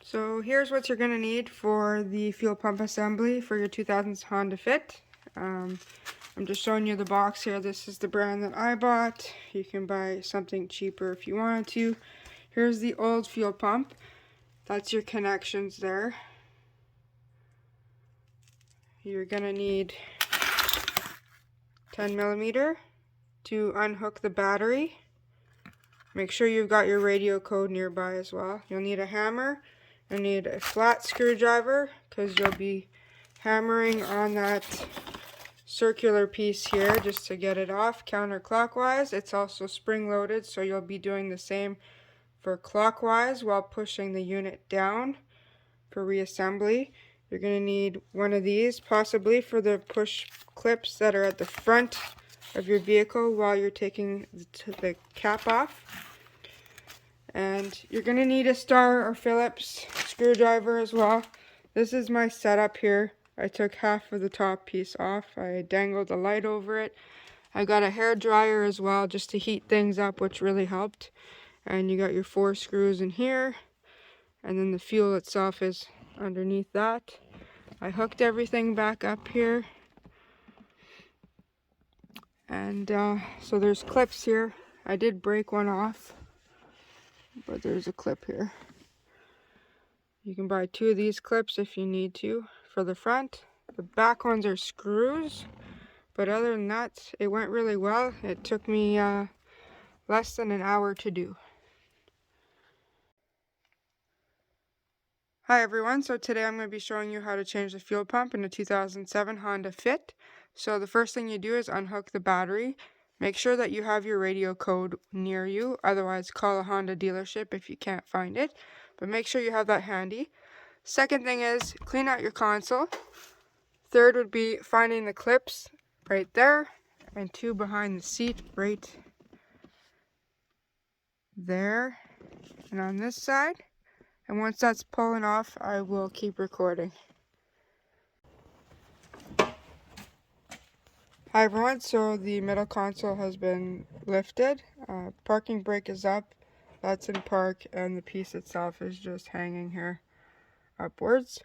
So here's what you're going to need for the fuel pump assembly for your 2000s Honda Fit. I'm just showing you the box here. This is the brand that I bought. You can buy something cheaper if you wanted to. Here's the old fuel pump. That's your connections there. You're going to need 10mm to unhook the battery. Make sure you've got your radio code nearby as well. You'll need a hammer. You'll need a flat screwdriver because you'll be hammering on that circular piece here just to get it off counterclockwise. It's also spring loaded, so you'll be doing the same for clockwise while pushing the unit down for reassembly. You're going to need one of these, possibly for the push clips that are at the front of your vehicle while you're taking the cap off. And you're going to need a Star or Phillips screwdriver as well. This is my setup here. I took half of the top piece off. I dangled a light over it. I got a hair dryer as well just to heat things up, which really helped. And you got your 4 screws in here. And then the fuel itself is underneath that. I hooked everything back up here. And so there's clips here. I did break one off, but there's a clip here. You can buy 2 of these clips if you need to for the front. The back ones are screws, but other than that, it went really well. It took me less than an hour to do. Hi everyone, so today I'm going to be showing you how to change the fuel pump in a 2007 Honda Fit. So the first thing you do is unhook the battery. Make sure that you have your radio code near you, otherwise call a Honda dealership if you can't find it. But make sure you have that handy. Second thing is clean out your console. Third would be finding the clips right there, and 2 behind the seat right there and on this side. And once that's pulling off, I will keep recording. Hi everyone, so the middle console has been lifted. Parking brake is up. That's in park, and the piece itself is just hanging here upwards.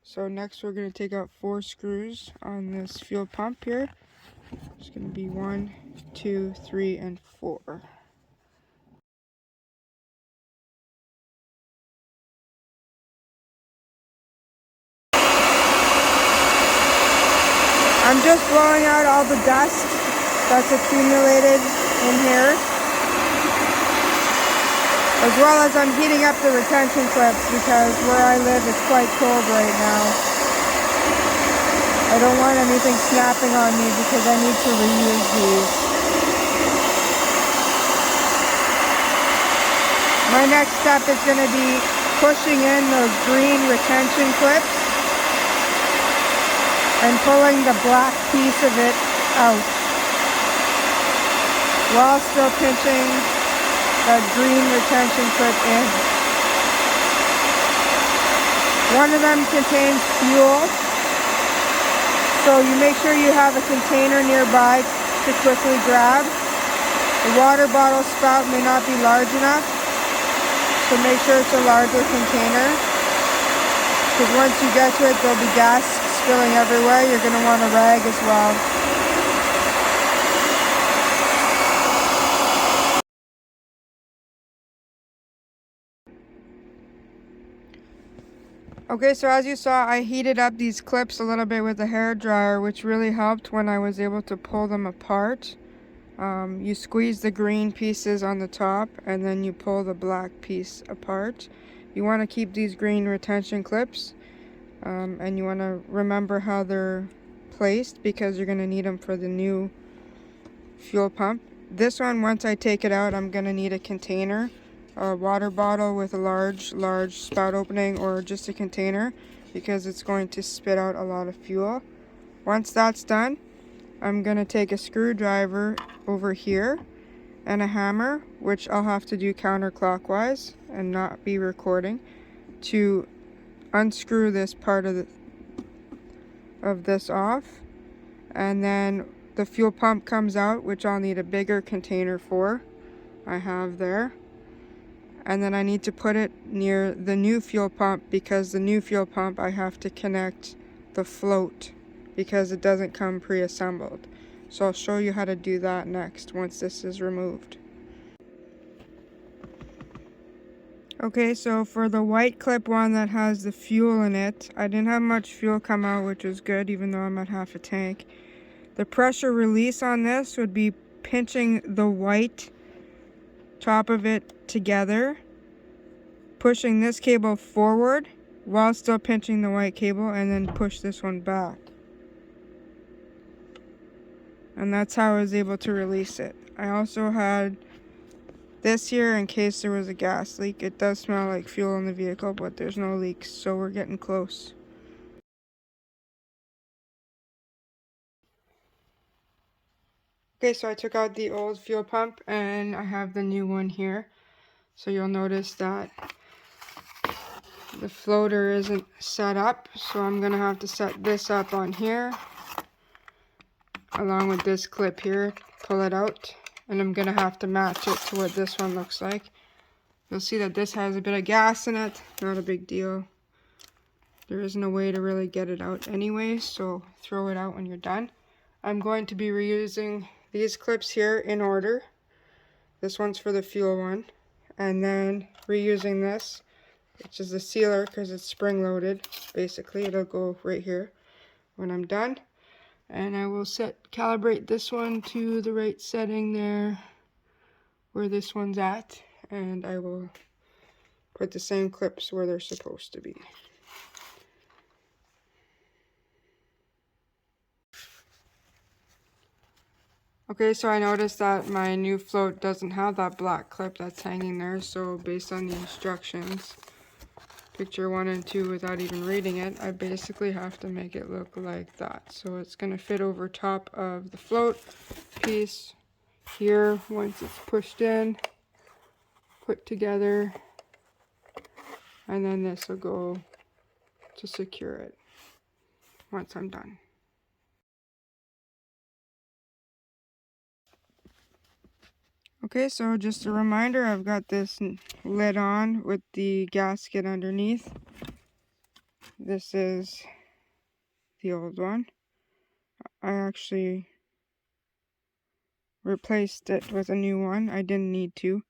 So next we're going to take out 4 screws on this fuel pump here. It's going to be 1, 2, 3, and 4. I'm just blowing out all the dust that's accumulated in here, as well as I'm heating up the retention clips because where I live it's quite cold right now. I don't want anything snapping on me because I need to reuse these. My next step is going to be pushing in those green retention clips and pulling the black piece of it out while still pinching that green retention clip in. One of them contains fuel, so you make sure you have a container nearby to quickly grab. The water bottle spout may not be large enough, so make sure it's a larger container, because once you get to it there'll be gas spilling everywhere. You're going to want a rag as well. Okay, so as you saw, I heated up these clips a little bit with a hair dryer, which really helped when I was able to pull them apart. You squeeze the green pieces on the top and then you pull the black piece apart. You want to keep these green retention clips. And you want to remember how they're placed because you're going to need them for the new fuel pump. This one, once I take it out, I'm going to need a container, a water bottle with a large spout opening, or just a container, because it's going to spit out a lot of fuel. Once that's done, I'm going to take a screwdriver over here and a hammer, which I'll have to do counterclockwise and not be recording, to unscrew this part of this off, and then the fuel pump comes out, which I'll need a bigger container for. I have there, and then I need to put it near the new fuel pump, because the new fuel pump I have to connect the float because it doesn't come pre-assembled. So I'll show you how to do that next once this is removed. Okay, so for the white clip one that has the fuel in it, I didn't have much fuel come out, which was good even though I'm at half a tank. The pressure release on this would be pinching the white top of it together, pushing this cable forward while still pinching the white cable, and then push this one back. And that's how I was able to release it. I also had this here in case there was a gas leak. It does smell like fuel in the vehicle, but there's no leaks, so we're getting close. Okay, so I took out the old fuel pump and I have the new one here. So you'll notice that the floater isn't set up, so I'm gonna have to set this up on here along with this clip here, pull it out, and I'm gonna have to match it to what this one looks like. You'll see that this has a bit of gas in it, not a big deal. There isn't a way to really get it out anyway, so throw it out when you're done. I'm going to be reusing these clips here in order. This one's for the fuel one, and then reusing this, which is the sealer because it's spring loaded. Basically, it'll go right here when I'm done. And I will calibrate this one to the right setting there where this one's at, and I will put the same clips where they're supposed to be. Okay, so I noticed that my new float doesn't have that black clip that's hanging there, so based on the instructions, picture 1 and 2, without even reading it, I basically have to make it look like that. So it's going to fit over top of the float piece here once it's pushed in, put together, and then this will go to secure it once I'm done. Okay, so just a reminder, I've got this lid on with the gasket underneath. This is the old one. I actually replaced it with a new one. I didn't need to.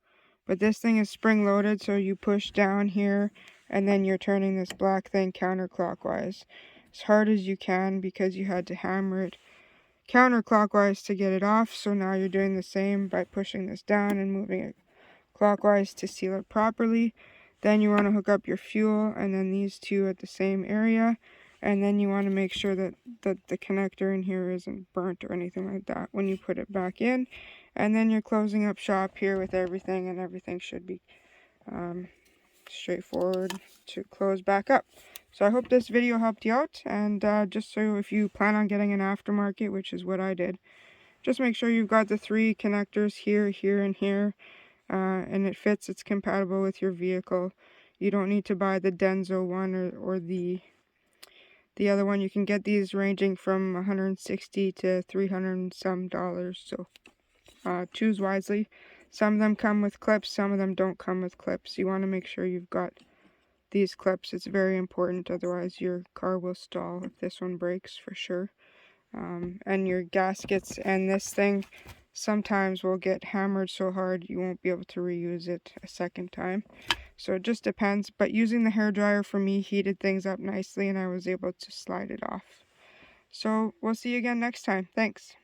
But this thing is spring loaded, so you push down here and then you're turning this black thing counterclockwise as hard as you can, because you had to hammer it counterclockwise to get it off. So now you're doing the same by pushing this down and moving it clockwise to seal it properly. Then you want to hook up your fuel and then these two at the same area, and then you want to make sure that the connector in here isn't burnt or anything like that when you put it back in. And then you're closing up shop here with everything, and everything should be straightforward to close back up. So I hope this video helped you out, and just so if you plan on getting an aftermarket, which is what I did, just make sure you've got the 3 connectors here, here, and here, and it fits, it's compatible with your vehicle. You don't need to buy the Denso one or the other one. You can get these ranging from $160 to $300 and some dollars, so choose wisely. Some of them come with clips, some of them don't come with clips. You want to make sure you've got these clips. It's very important, otherwise your car will stall if this one breaks for sure. And your gaskets and this thing sometimes will get hammered so hard you won't be able to reuse it a second time. So it just depends, but using the hairdryer for me heated things up nicely and I was able to slide it off. So we'll see you again next time. Thanks.